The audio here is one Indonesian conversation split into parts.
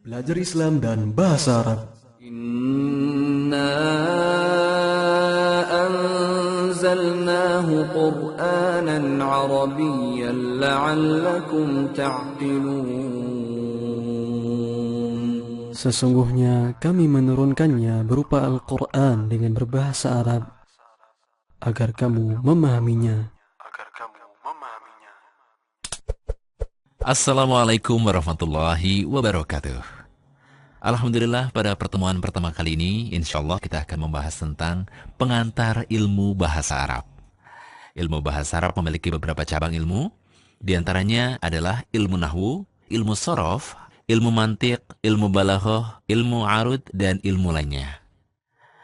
Belajar Islam dan Bahasa Arab. Inna anzalnahu Qur'anan Arabiyyan la'allakum ta'qilun. Sesungguhnya kami menurunkannya berupa Al-Quran dengan berbahasa Arab agar kamu memahaminya. Assalamualaikum warahmatullahi wabarakatuh. Alhamdulillah, pada pertemuan pertama kali ini insya Allah kita akan membahas tentang pengantar ilmu bahasa Arab. Ilmu bahasa Arab memiliki beberapa cabang ilmu. Di antaranya adalah ilmu nahwu, ilmu sorof, ilmu mantiq, ilmu balaghah, ilmu arud, dan ilmu lainnya.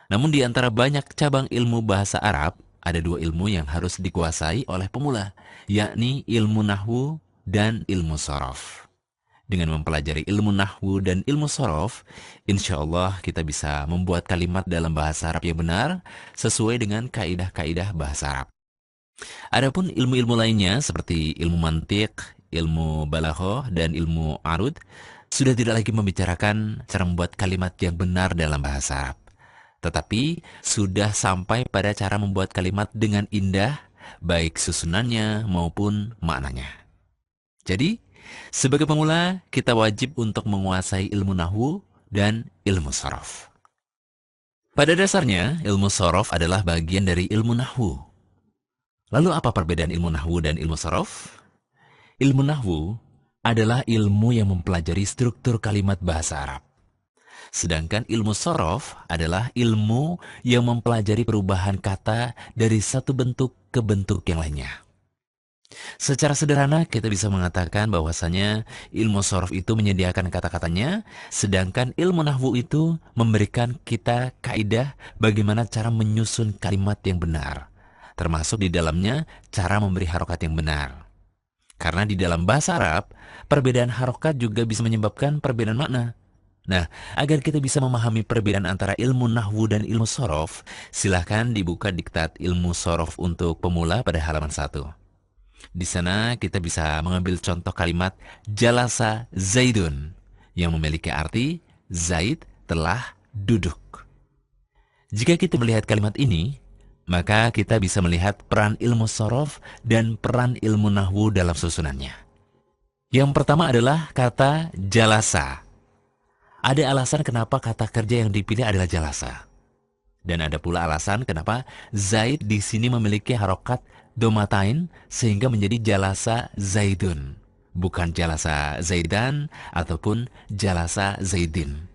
Namun di antara banyak cabang ilmu bahasa Arab, ada dua ilmu yang harus dikuasai oleh pemula, yakni ilmu nahwu dan ilmu sorof. Dengan mempelajari ilmu nahwu dan ilmu sorof, insya Allah kita bisa membuat kalimat dalam bahasa Arab yang benar sesuai dengan kaidah-kaidah bahasa Arab. Adapun ilmu-ilmu lainnya seperti ilmu mantiq, ilmu balaghah, dan ilmu arud sudah tidak lagi membicarakan cara membuat kalimat yang benar dalam bahasa Arab, tetapi sudah sampai pada cara membuat kalimat dengan indah, baik susunannya maupun maknanya. Jadi, sebagai pemula, kita wajib untuk menguasai ilmu nahwu dan ilmu sorof. Pada dasarnya, ilmu sorof adalah bagian dari ilmu nahwu. Lalu apa perbedaan ilmu nahwu dan ilmu sorof? Ilmu nahwu adalah ilmu yang mempelajari struktur kalimat bahasa Arab. Sedangkan ilmu sorof adalah ilmu yang mempelajari perubahan kata dari satu bentuk ke bentuk yang lainnya. Secara sederhana, kita bisa mengatakan bahwasanya ilmu sorof itu menyediakan kata-katanya, sedangkan ilmu nahwu itu memberikan kita kaidah bagaimana cara menyusun kalimat yang benar, termasuk di dalamnya cara memberi harokat yang benar. Karena di dalam bahasa Arab, perbedaan harokat juga bisa menyebabkan perbedaan makna. Nah, agar kita bisa memahami perbedaan antara ilmu nahwu dan ilmu sorof, silahkan dibuka diktat ilmu sorof untuk pemula pada halaman 1. Di sana kita bisa mengambil contoh kalimat jalasa Zaidun yang memiliki arti Zaid telah duduk. Jika kita melihat kalimat ini, maka kita bisa melihat peran ilmu sorof dan peran ilmu nahwu dalam susunannya. Yang pertama adalah kata jalasa. Ada alasan kenapa kata kerja yang dipilih adalah jalasa. Dan ada pula alasan kenapa Zaid di sini memiliki harokat domatain sehingga menjadi jalasa Zaidun, bukan jalasa Zaidan ataupun jalasa Zaidin.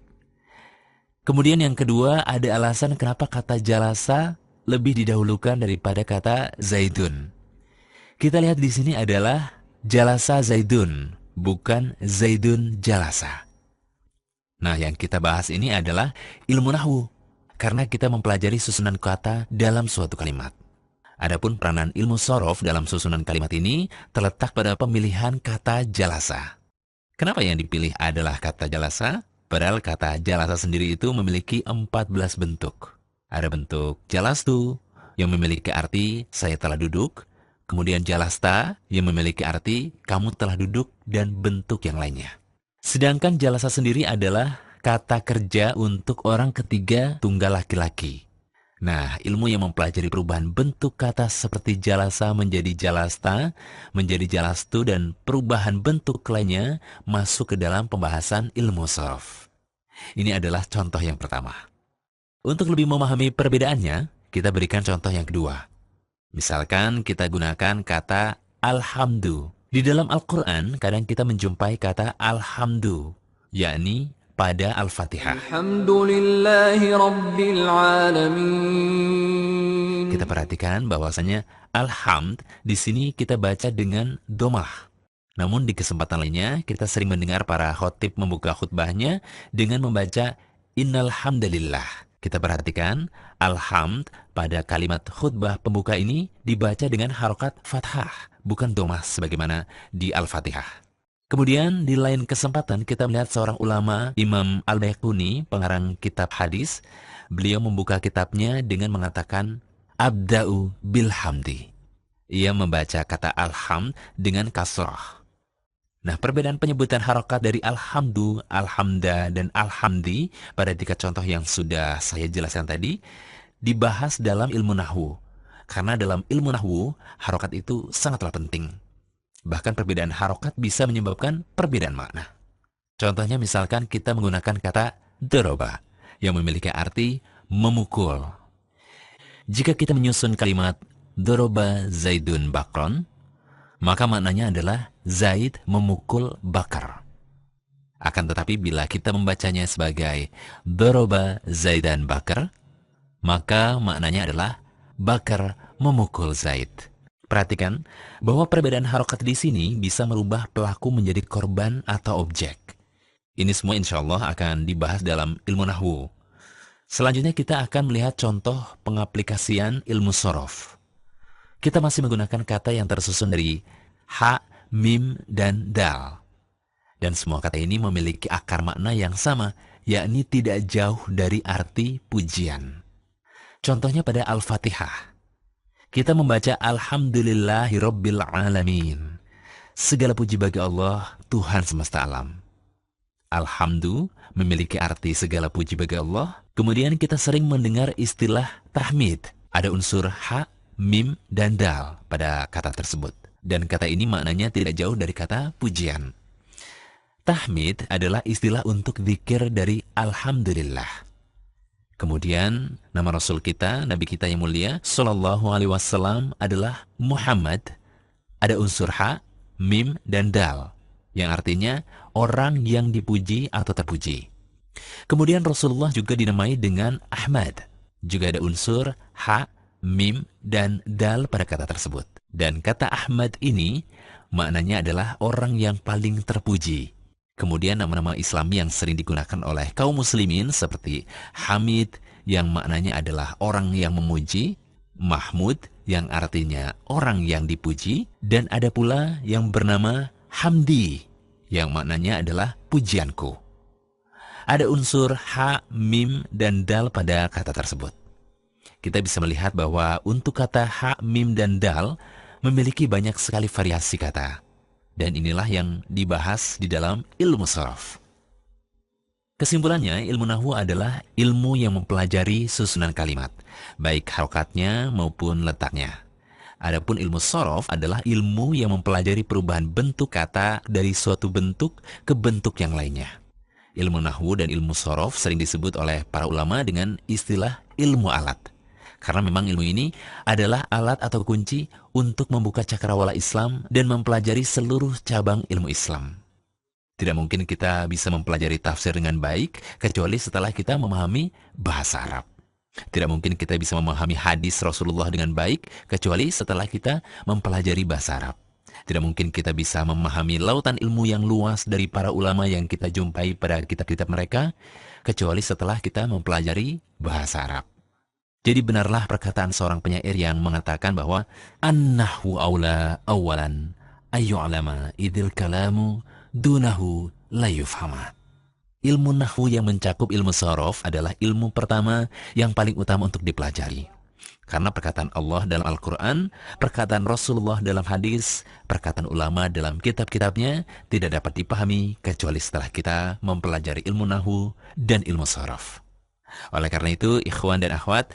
Kemudian yang kedua, ada alasan kenapa kata jalasa lebih didahulukan daripada kata Zaidun. Kita lihat di sini adalah jalasa Zaidun, bukan Zaidun jalasa. Nah, yang kita bahas ini adalah ilmu nahwu, karena kita mempelajari susunan kata dalam suatu kalimat. Adapun peranan ilmu sorof dalam susunan kalimat ini terletak pada pemilihan kata jalasa. Kenapa yang dipilih adalah kata jalasa? Padahal kata jalasa sendiri itu memiliki 14 bentuk. Ada bentuk jalastu yang memiliki arti saya telah duduk, kemudian jalasta yang memiliki arti kamu telah duduk, dan bentuk yang lainnya. Sedangkan jalasa sendiri adalah kata kerja untuk orang ketiga tunggal laki-laki. Nah, ilmu yang mempelajari perubahan bentuk kata seperti jalasa menjadi jalasta, menjadi jalastu, dan perubahan bentuk lainnya masuk ke dalam pembahasan ilmu sorof. Ini adalah contoh yang pertama. Untuk lebih memahami perbedaannya, kita berikan contoh yang kedua. Misalkan kita gunakan kata alhamdu. Di dalam Al-Quran, kadang kita menjumpai kata alhamdu, yakni pada Al-Fatihah. Alhamdulillahi Rabbil Alamin. Kita perhatikan bahwasanya alhamd di sini kita baca dengan domah. Namun di kesempatan lainnya, kita sering mendengar para khotib membuka khutbahnya dengan membaca innal hamdalillah. Kita perhatikan, alhamd pada kalimat khutbah pembuka ini dibaca dengan harokat fathah, bukan domah sebagaimana di Al-Fatihah. Kemudian di lain kesempatan kita melihat seorang ulama, Imam Al-Baiquni, pengarang kitab hadis. Beliau membuka kitabnya dengan mengatakan abda'u bilhamdi. Ia membaca kata alhamd dengan kasrah. Nah, perbedaan penyebutan harokat dari alhamdu, alhamda, dan alhamdi pada 3 contoh yang sudah saya jelaskan tadi dibahas dalam ilmu nahwu. Karena dalam ilmu nahwu, harokat itu sangatlah penting. Bahkan perbedaan harokat bisa menyebabkan perbedaan makna. Contohnya misalkan kita menggunakan kata doroba yang memiliki arti memukul. Jika kita menyusun kalimat doroba Zaidun bakron, maka maknanya adalah Zaid memukul Bakar. Akan tetapi bila kita membacanya sebagai doroba Zaidan Bakar, maka maknanya adalah Bakar memukul Zaid. Perhatikan bahwa perbedaan harokat di sini bisa merubah pelaku menjadi korban atau objek. Ini semua insya Allah akan dibahas dalam ilmu nahwu. Selanjutnya kita akan melihat contoh pengaplikasian ilmu sorof. Kita masih menggunakan kata yang tersusun dari ha, mim, dan dal. Dan semua kata ini memiliki akar makna yang sama, yakni tidak jauh dari arti pujian. Contohnya pada Al-Fatihah. Kita membaca Alhamdulillahirabbil alamin. Segala puji bagi Allah, Tuhan semesta alam. Alhamdu memiliki arti segala puji bagi Allah. Kemudian kita sering mendengar istilah tahmid. Ada unsur ha, mim, dan dal pada kata tersebut. Dan kata ini maknanya tidak jauh dari kata pujian. Tahmid adalah istilah untuk zikir dari Alhamdulillah. Kemudian nama Rasul kita, Nabi kita yang mulia, Sallallahu Alaihi Wasallam adalah Muhammad. Ada unsur ha, mim, dan dal, yang artinya orang yang dipuji atau terpuji. Kemudian Rasulullah juga dinamai dengan Ahmad. Juga ada unsur ha, mim, dan dal pada kata tersebut. Dan kata Ahmad ini maknanya adalah orang yang paling terpuji. Kemudian nama-nama Islami yang sering digunakan oleh kaum muslimin seperti Hamid yang maknanya adalah orang yang memuji, Mahmud yang artinya orang yang dipuji, dan ada pula yang bernama Hamdi yang maknanya adalah pujianku. Ada unsur ha, mim, dan dal pada kata tersebut. Kita bisa melihat bahwa untuk kata ha, mim, dan dal memiliki banyak sekali variasi kata. Dan inilah yang dibahas di dalam ilmu sharaf. Kesimpulannya, ilmu nahwu adalah ilmu yang mempelajari susunan kalimat, baik harokatnya maupun letaknya. Adapun ilmu sharaf adalah ilmu yang mempelajari perubahan bentuk kata dari suatu bentuk ke bentuk yang lainnya. Ilmu nahwu dan ilmu sharaf sering disebut oleh para ulama dengan istilah ilmu alat. Karena memang ilmu ini adalah alat atau kunci untuk membuka cakrawala Islam dan mempelajari seluruh cabang ilmu Islam. Tidak mungkin kita bisa mempelajari tafsir dengan baik kecuali setelah kita memahami bahasa Arab. Tidak mungkin kita bisa memahami hadis Rasulullah dengan baik kecuali setelah kita mempelajari bahasa Arab. Tidak mungkin kita bisa memahami lautan ilmu yang luas dari para ulama yang kita jumpai pada kitab-kitab mereka kecuali setelah kita mempelajari bahasa Arab. Jadi benarlah perkataan seorang penyair yang mengatakan bahwa an-nahwu aula awalan ayyu'lama idil kalamu dunahu la yufhama. Ilmu nahwu yang mencakup ilmu sharaf adalah ilmu pertama yang paling utama untuk dipelajari. Karena perkataan Allah dalam Al-Quran, perkataan Rasulullah dalam hadis, perkataan ulama dalam kitab-kitabnya tidak dapat dipahami kecuali setelah kita mempelajari ilmu nahwu dan ilmu sharaf. Oleh karena itu, ikhwan dan akhwat,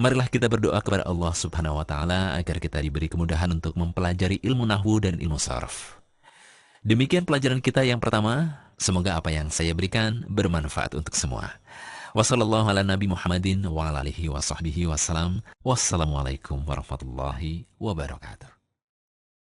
marilah kita berdoa kepada Allah Subhanahu wa Ta'ala agar kita diberi kemudahan untuk mempelajari ilmu nahwu dan ilmu sharaf. Demikian pelajaran kita yang pertama. Semoga apa yang saya berikan bermanfaat untuk semua. Wassallallahu ala nabi Muhammadin wa ala alihi wa sahbihi wassalam. Wassalamualaikum warahmatullahi wabarakatuh.